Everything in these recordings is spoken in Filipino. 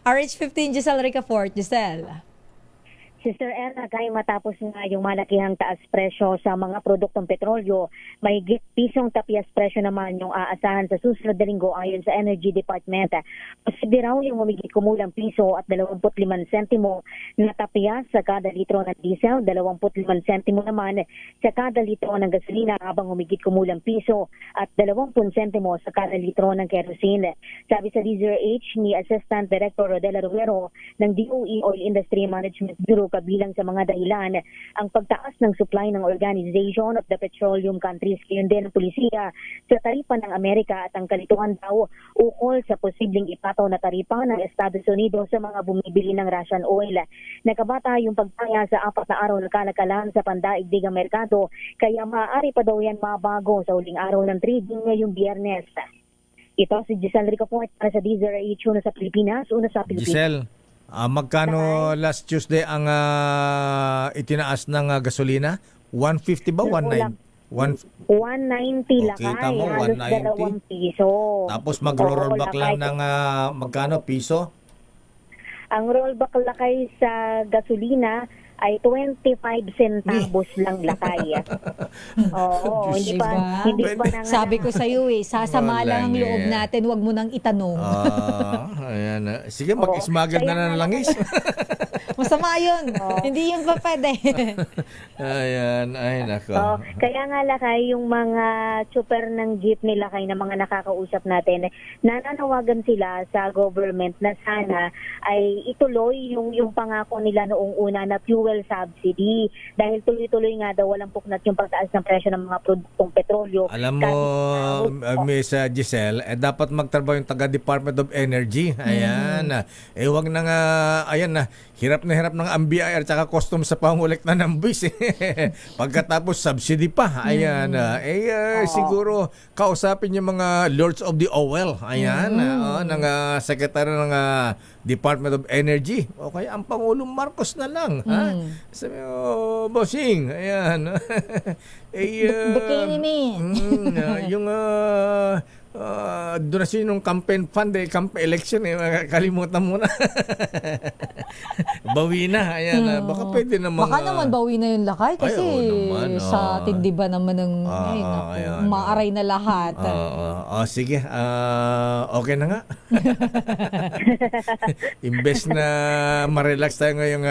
RH15, Giselle Ricafort. Giselle. Sister Erna, kaya matapos nga yung malakihang taas presyo sa mga produktong petrolyo, mahigit pisong tapias presyo naman yung aasahan sa susunod na linggo ayon sa Energy Department. Posible raw yung humigit kumulang piso at 25 sentimo na tapias sa kada litro ng diesel, 25 sentimo naman sa kada litro ng gasolina habang humigit kumulang piso at 20 sentimo sa kada litro ng kerosene. Sabi sa DZRH ni Assistant Director Rodela Romero ng DOE Oil Industry Management Bureau, kabilang sa mga dahilan ang pagtaas ng supply ng Organization of the Petroleum Countries, gayon din ang pulisiya sa taripa ng Amerika at ang kalituhan daw ukol sa posibleng ipataw na taripa ng Estados Unidos sa mga bumibili ng Russian oil. Nakabata yung pagtaya sa 4 na araw na kalakalan sa pandaigdigang merkado, kaya maaari pa daw yan mabago sa huling araw ng trading ngayong Biyernes. Ito si Giselle Ricafort para sa DZRH, una sa Pilipinas, una sa Pilipinas. Giselle, magkano last Tuesday ang itinaas ng gasolina? 150 ba? 190 lakay, Okay, tama, halos 190. 2 piso. Tapos mag-rollback Oo, lang lakay. ng magkano? Piso? Ang rollback lakay sa gasolina ay 25 centavos lang lakay. Oo, hindi pa na nga. Sabi ko sa iyo sasama lang ang Walang loob natin, wag mo nang itanong. Ayan. Sige, mag-smuggle Kaya na ng nga langis. Masama yun. Hindi yun pa pwede. Ayan. Ay, nako. Kaya nga lakay, yung mga super ng jeepney lakay na mga nakakausap natin, nananawagan sila sa government na sana ay ituloy yung pangako nila noong una na fuel subsidy. Dahil tuloy-tuloy nga daw walang puknat yung pagtaas ng presyo ng mga produktong petrolyo. Alam mo, Miss Giselle, dapat magtrabaho yung taga-Department of Energy. Ayan. Wag na nga, ayan na, hirap ng MBI at saka customs sa pangolekta ng buwis. Pagkatapos subsidy pa. Ayan. Siguro kausapin yung mga Lords of the Oil. Ayan. Ng Secretary ng Department of Energy. O kaya ang Pangulong Marcos na lang. Sabi mo, bossing. Ayan. Bikini me. Yung donasyon ng campaign fund, campaign election, kalimutan mo na. Bawi na. Ayan. Baka pwede naman. Baka naman bawi na yung lakay kasi naman, sa tindi ba naman ng maaray na lahat. Sige. Okay na nga. Imbes na ma-relax tayo ngayong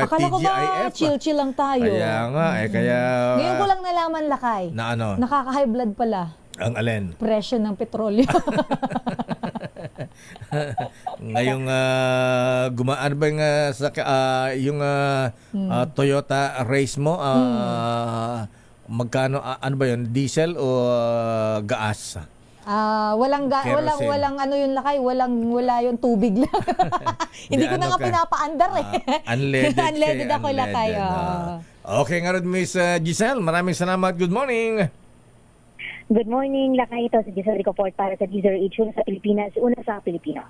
Akala ko ba TGIF. chill-chill lang tayo. Kaya nga. Kaya... Ngayon ko lang nalaman lakay. Na ano? Nakaka-high blood pala. Ang alin? Presyo ng petrolyo. Ngayong gumaan ba yung Toyota Race mo? Magkano, ano ba yun? Diesel o gas? Walang ano yung lakay, wala yung tubig lang. Hindi ko na nga pinapaandar Unleaded. Unleaded ako lakay. Okay nga rin, Miss Giselle. Maraming salamat. Good morning. Good morning, lakay. Ito si Giselle Ricafort para sa DZRH, una sa Pilipinas, una sa Pilipino.